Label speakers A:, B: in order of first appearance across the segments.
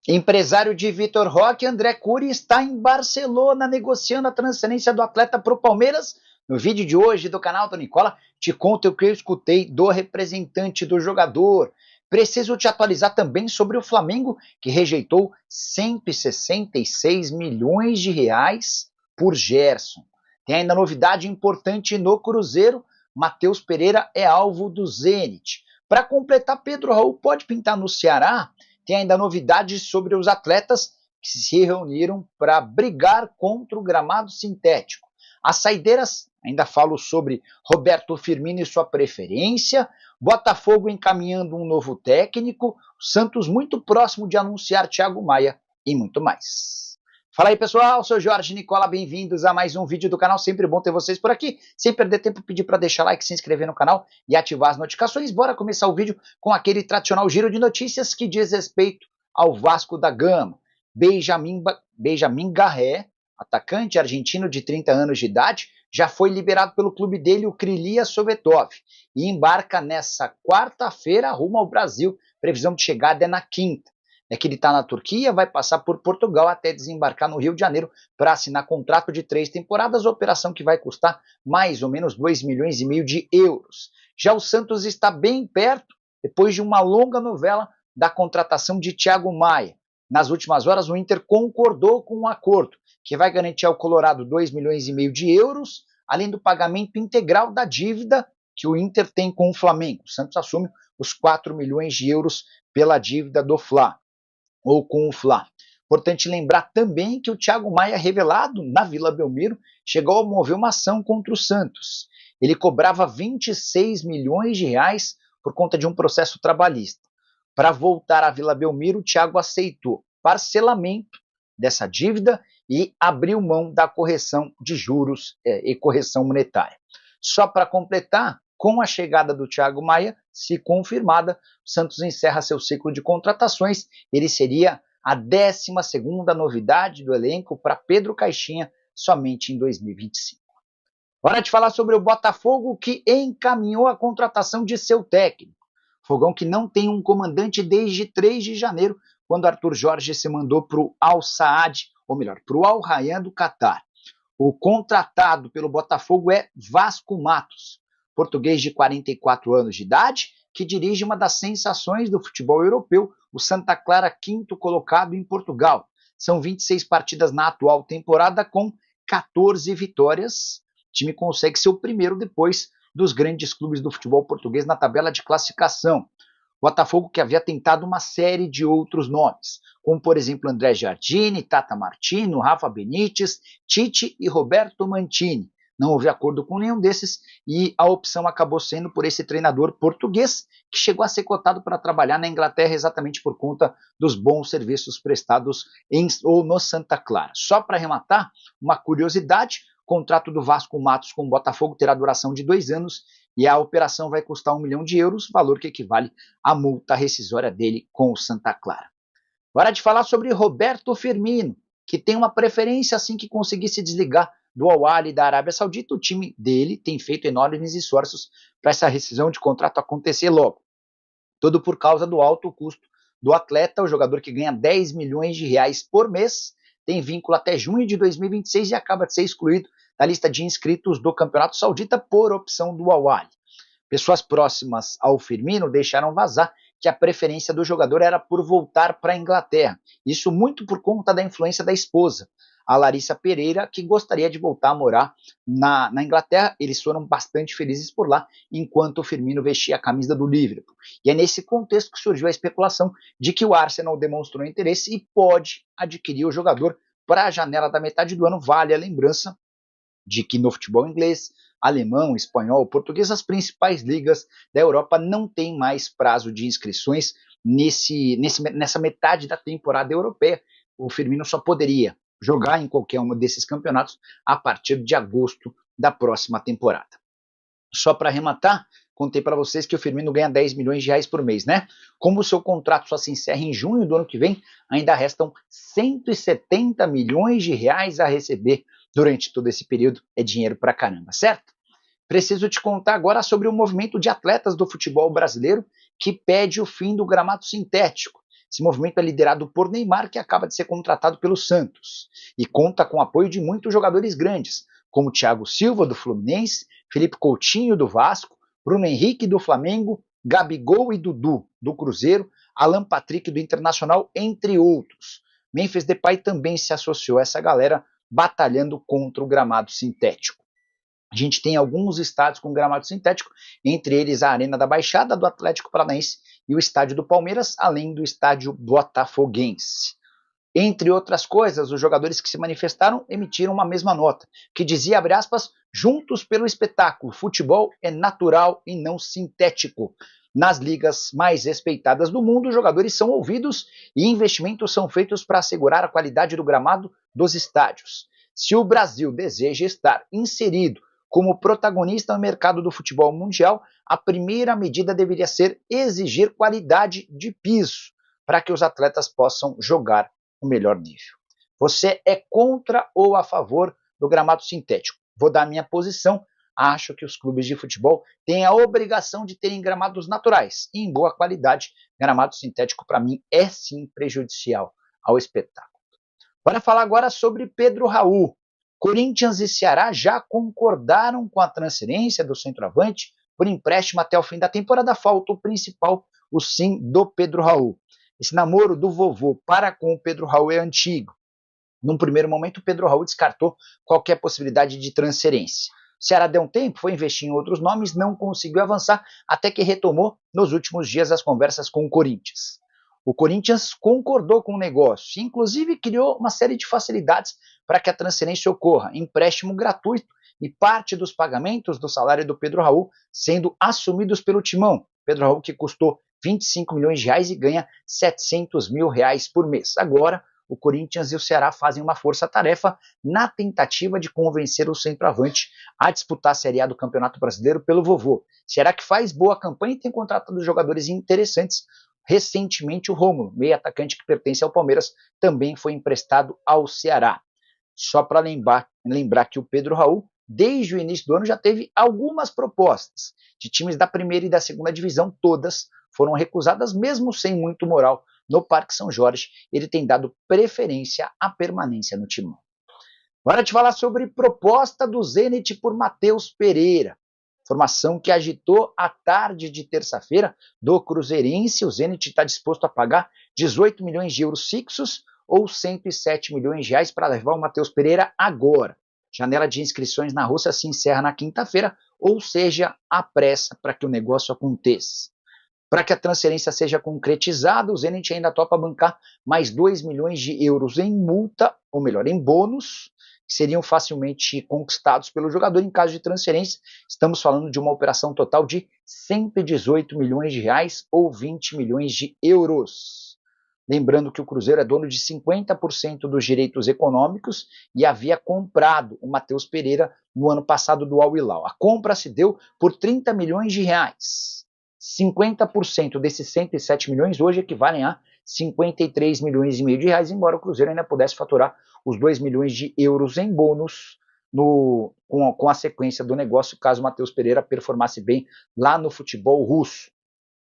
A: Empresário de Vitor Roque, André Cury, está em Barcelona negociando a transferência do atleta para o Palmeiras. No vídeo de hoje do canal do Nicola, te conto o que eu escutei do representante do jogador. Preciso te atualizar também sobre o Flamengo, que rejeitou 166 milhões de reais por Gerson. Tem ainda novidade importante no Cruzeiro, Matheus Pereira é alvo do Zenit. Para completar, Pedro Raul pode pintar no Ceará. Tem ainda novidades sobre os atletas que se reuniram para brigar contra o gramado sintético. As saideiras, ainda falo sobre Roberto Firmino e sua preferência, Botafogo encaminhando um novo técnico, Santos muito próximo de anunciar Thiago Maia e muito mais. Fala aí pessoal, sou Jorge Nicola, bem-vindos a mais um vídeo do canal, sempre bom ter vocês por aqui. Sem perder tempo, pedir para deixar like, se inscrever no canal e ativar as notificações. Bora começar o vídeo com aquele tradicional giro de notícias que diz respeito ao Vasco da Gama. Benjamin Garré, atacante argentino de 30 anos de idade, já foi liberado pelo clube dele, o Krylia Sovetov, e embarca nessa quarta-feira rumo ao Brasil. Previsão de chegada é na quinta. É que ele está na Turquia, vai passar por Portugal até desembarcar no Rio de Janeiro para assinar contrato de 3 temporadas, operação que vai custar mais ou menos 2,5 milhões de euros. Já o Santos está bem perto, depois de uma longa novela da contratação de Thiago Maia. Nas últimas horas, o Inter concordou com um acordo que vai garantir ao Colorado 2,5 milhões de euros, além do pagamento integral da dívida que o Inter tem com o Flamengo. O Santos assume os 4 milhões de euros pela dívida do Fla, ou com o Fla. Importante lembrar também que o Thiago Maia, revelado na Vila Belmiro, chegou a mover uma ação contra o Santos. Ele cobrava 26 milhões de reais por conta de um processo trabalhista. Para voltar à Vila Belmiro, o Thiago aceitou parcelamento dessa dívida e abriu mão da correção de juros e correção monetária. Só para completar, com a chegada do Thiago Maia, se confirmada, o Santos encerra seu ciclo de contratações. Ele seria a 12ª novidade do elenco para Pedro Caixinha somente em 2025. Hora de falar sobre o Botafogo, que encaminhou a contratação de seu técnico. Fogão que não tem um comandante desde 3 de janeiro, quando Arthur Jorge se mandou para o Al Saad, ou melhor, para o Al Rayyan do Catar. O contratado pelo Botafogo é Vasco Matos, português de 44 anos de idade, que dirige uma das sensações do futebol europeu, o Santa Clara, quinto colocado em Portugal. São 26 partidas na atual temporada com 14 vitórias. O time consegue ser o primeiro depois dos grandes clubes do futebol português na tabela de classificação. Botafogo que havia tentado uma série de outros nomes, como por exemplo André Jardine, Tata Martino, Rafa Benítez, Tite e Roberto Mantini. Não houve acordo com nenhum desses e a opção acabou sendo por esse treinador português que chegou a ser cotado para trabalhar na Inglaterra exatamente por conta dos bons serviços prestados ou no Santa Clara. Só para arrematar, uma curiosidade, o contrato do Vasco Matos com o Botafogo terá duração de 2 anos e a operação vai custar 1 milhão de euros, valor que equivale à multa rescisória dele com o Santa Clara. Hora de falar sobre Roberto Firmino, que tem uma preferência assim que conseguir se desligar do Al Ahly da Arábia Saudita. O time dele tem feito enormes esforços para essa rescisão de contrato acontecer logo. Tudo por causa do alto custo do atleta, o jogador que ganha 10 milhões de reais por mês, tem vínculo até junho de 2026 e acaba de ser excluído da lista de inscritos do Campeonato Saudita por opção do Al Ahly. Pessoas próximas ao Firmino deixaram vazar que a preferência do jogador era por voltar para a Inglaterra. Isso muito por conta da influência da esposa, a Larissa Pereira, que gostaria de voltar a morar na Inglaterra. Eles foram bastante felizes por lá, enquanto o Firmino vestia a camisa do Liverpool. E é nesse contexto que surgiu a especulação de que o Arsenal demonstrou interesse e pode adquirir o jogador para a janela da metade do ano. Vale a lembrança de que no futebol inglês, alemão, espanhol, português, as principais ligas da Europa não têm mais prazo de inscrições nessa metade da temporada europeia. O Firmino só poderia jogar em qualquer um desses campeonatos a partir de agosto da próxima temporada. Só para arrematar, contei para vocês que o Firmino ganha 10 milhões de reais por mês, né? Como o seu contrato só se encerra em junho do ano que vem, ainda restam 170 milhões de reais a receber durante todo esse período. É dinheiro pra caramba, certo? Preciso te contar agora sobre o movimento de atletas do futebol brasileiro que pede o fim do gramado sintético. Esse movimento é liderado por Neymar, que acaba de ser contratado pelo Santos, e conta com o apoio de muitos jogadores grandes, como Thiago Silva, do Fluminense, Felipe Coutinho, do Vasco, Bruno Henrique, do Flamengo, Gabigol e Dudu, do Cruzeiro, Alan Patrick, do Internacional, entre outros. Memphis Depay também se associou a essa galera, batalhando contra o gramado sintético. A gente tem alguns estádios com gramado sintético, entre eles a Arena da Baixada, do Atlético Paranaense, e o estádio do Palmeiras, além do estádio botafoguense. Entre outras coisas, os jogadores que se manifestaram emitiram uma mesma nota, que dizia, abre aspas, juntos pelo espetáculo, futebol é natural e não sintético. Nas ligas mais respeitadas do mundo, os jogadores são ouvidos e investimentos são feitos para assegurar a qualidade do gramado dos estádios. Se o Brasil deseja estar inserido como protagonista no mercado do futebol mundial, a primeira medida deveria ser exigir qualidade de piso, para que os atletas possam jogar no melhor nível. Você é contra ou a favor do gramado sintético? Vou dar a minha posição. Acho que os clubes de futebol têm a obrigação de terem gramados naturais e em boa qualidade. Gramado sintético, para mim, é sim prejudicial ao espetáculo. Bora falar agora sobre Pedro Raul. Corinthians e Ceará já concordaram com a transferência do centroavante por empréstimo até o fim da temporada. Falta o principal, o sim do Pedro Raul. Esse namoro do vovô para com o Pedro Raul é antigo. Num primeiro momento, o Pedro Raul descartou qualquer possibilidade de transferência. O Ceará deu um tempo, foi investir em outros nomes, não conseguiu avançar, até que retomou nos últimos dias as conversas com o Corinthians. O Corinthians concordou com o negócio, inclusive criou uma série de facilidades para que a transferência ocorra, empréstimo gratuito e parte dos pagamentos do salário do Pedro Raul sendo assumidos pelo Timão. Pedro Raul que custou 25 milhões de reais e ganha 700 mil reais por mês. Agora, o Corinthians e o Ceará fazem uma força-tarefa na tentativa de convencer o centroavante a disputar a Série A do Campeonato Brasileiro pelo vovô. Ceará que faz boa campanha e tem contratado jogadores interessantes. Recentemente, o Rômulo, meio atacante que pertence ao Palmeiras, também foi emprestado ao Ceará. Só para lembrar que o Pedro Raul, desde o início do ano, já teve algumas propostas de times da primeira e da segunda divisão, todas foram recusadas, mesmo sem muito moral no Parque São Jorge. Ele tem dado preferência à permanência no timão. Agora te falar sobre proposta do Zenit por Matheus Pereira. Informação que agitou a tarde de terça-feira do Cruzeirense. O Zenit está disposto a pagar 18 milhões de euros fixos ou 107 milhões de reais para levar o Matheus Pereira agora. Janela de inscrições na Rússia se encerra na quinta-feira, ou seja, há pressa para que o negócio aconteça. Para que a transferência seja concretizada, o Zenit ainda topa bancar mais 2 milhões de euros em multa, ou melhor, em bônus, que seriam facilmente conquistados pelo jogador em caso de transferência. Estamos falando de uma operação total de 118 milhões de reais ou 20 milhões de euros. Lembrando que o Cruzeiro é dono de 50% dos direitos econômicos e havia comprado o Matheus Pereira no ano passado do Al Hilal. A compra se deu por 30 milhões de reais. 50% desses 107 milhões hoje equivalem a 53 milhões e meio de reais, embora o Cruzeiro ainda pudesse faturar os 2 milhões de euros em bônus com a sequência do negócio, caso o Matheus Pereira performasse bem lá no futebol russo.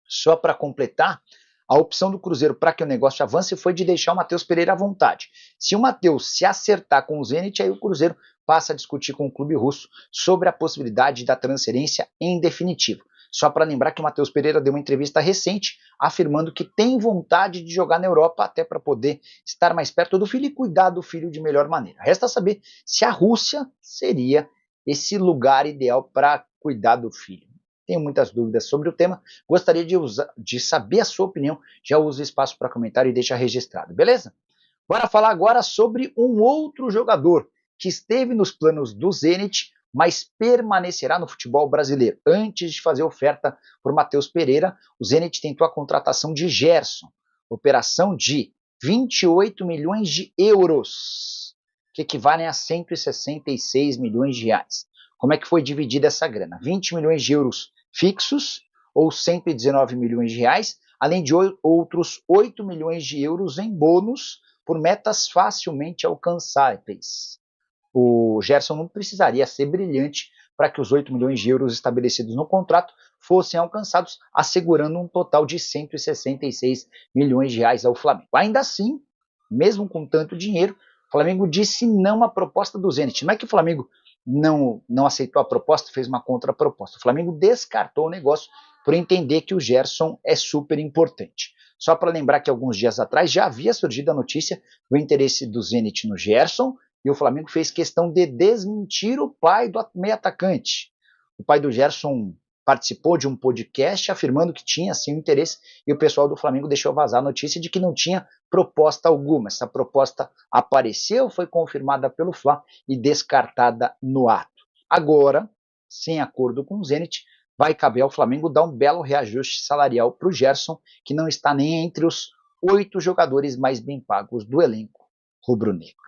A: Só para completar, a opção do Cruzeiro para que o negócio avance foi de deixar o Matheus Pereira à vontade. Se o Matheus se acertar com o Zenit, aí o Cruzeiro passa a discutir com o clube russo sobre a possibilidade da transferência em definitivo. Só para lembrar que o Matheus Pereira deu uma entrevista recente afirmando que tem vontade de jogar na Europa até para poder estar mais perto do filho e cuidar do filho de melhor maneira. Resta saber se a Rússia seria esse lugar ideal para cuidar do filho. Tenho muitas dúvidas sobre o tema, gostaria de saber a sua opinião, já usa o espaço para comentário e deixa registrado, beleza? Bora falar agora sobre um outro jogador que esteve nos planos do Zenit, mas permanecerá no futebol brasileiro. Antes de fazer oferta por Matheus Pereira, o Zenit tentou a contratação de Gerson, operação de 28 milhões de euros, que equivalem a 166 milhões de reais. Como é que foi dividida essa grana? 20 milhões de euros fixos, ou 119 milhões de reais, além de outros 8 milhões de euros em bônus por metas facilmente alcançáveis. O Gerson não precisaria ser brilhante para que os 8 milhões de euros estabelecidos no contrato fossem alcançados, assegurando um total de 166 milhões de reais ao Flamengo. Ainda assim, mesmo com tanto dinheiro, o Flamengo disse não à proposta do Zenit. Não é que o Flamengo não aceitou a proposta, fez uma contraproposta. O Flamengo descartou o negócio por entender que o Gerson é super importante. Só para lembrar que alguns dias atrás já havia surgido a notícia do interesse do Zenit no Gerson, e o Flamengo fez questão de desmentir o pai do meio atacante. O pai do Gerson participou de um podcast afirmando que tinha sim um interesse, e o pessoal do Flamengo deixou vazar a notícia de que não tinha proposta alguma. Essa proposta apareceu, foi confirmada pelo Fla e descartada no ato. Agora, sem acordo com o Zenit, vai caber ao Flamengo dar um belo reajuste salarial para o Gerson, que não está nem entre os 8 jogadores mais bem pagos do elenco rubro-negro.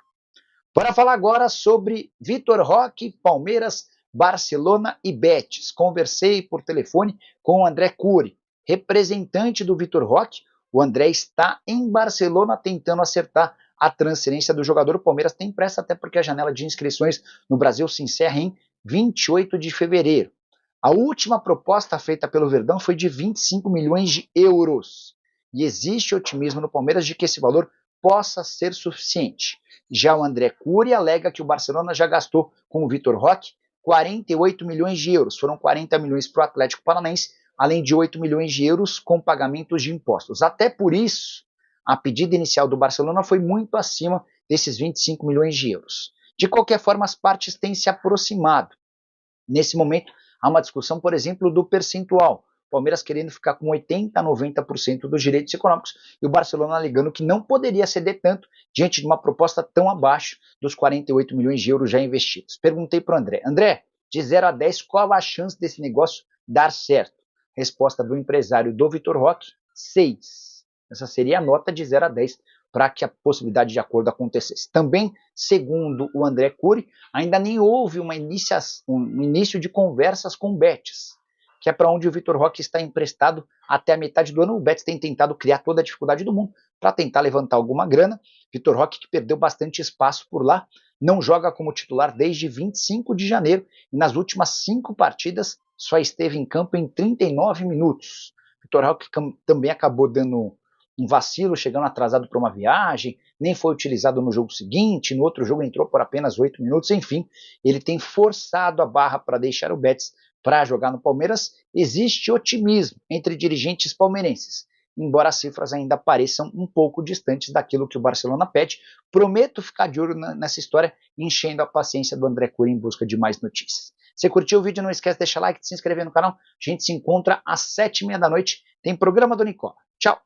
A: Bora falar agora sobre Vitor Roque, Palmeiras, Barcelona e Betis. Conversei por telefone com o André Cury, representante do Vitor Roque. O André está em Barcelona tentando acertar a transferência do jogador. O Palmeiras tem pressa, até porque a janela de inscrições no Brasil se encerra em 28 de fevereiro. A última proposta feita pelo Verdão foi de 25 milhões de euros. E existe otimismo no Palmeiras de que esse valor possa ser suficiente. Já o André Cury alega que o Barcelona já gastou com o Vitor Roque 48 milhões de euros. Foram 40 milhões para o Atlético Paranaense, além de 8 milhões de euros com pagamentos de impostos. Até por isso, a pedida inicial do Barcelona foi muito acima desses 25 milhões de euros. De qualquer forma, as partes têm se aproximado. Nesse momento, há uma discussão, por exemplo, do percentual. O Palmeiras querendo ficar com 80% a 90% dos direitos econômicos e o Barcelona alegando que não poderia ceder tanto diante de uma proposta tão abaixo dos 48 milhões de euros já investidos. Perguntei para o André. André, de 0 a 10, qual a chance desse negócio dar certo? Resposta do empresário do Vitor Roque, 6. Essa seria a nota de 0 a 10 para que a possibilidade de acordo acontecesse. Também, segundo o André Cury, ainda nem houve um início de conversas com o Betis, que é para onde o Vitor Roque está emprestado até a metade do ano. O Betis tem tentado criar toda a dificuldade do mundo para tentar levantar alguma grana. Vitor Roque, que perdeu bastante espaço por lá, não joga como titular desde 25 de janeiro e nas últimas 5 partidas só esteve em campo em 39 minutos. Vitor Roque também acabou dando um vacilo, chegando atrasado para uma viagem, nem foi utilizado no jogo seguinte, no outro jogo entrou por apenas 8 minutos, enfim, ele tem forçado a barra para deixar o Betis para jogar no Palmeiras. Existe otimismo entre dirigentes palmeirenses, embora as cifras ainda pareçam um pouco distantes daquilo que o Barcelona pede. Prometo ficar de olho nessa história, enchendo a paciência do André Cury em busca de mais notícias. Se curtiu o vídeo, não esquece de deixar like, de se inscrever no canal. A gente se encontra às 7h30 da noite. Tem programa do Nicola. Tchau!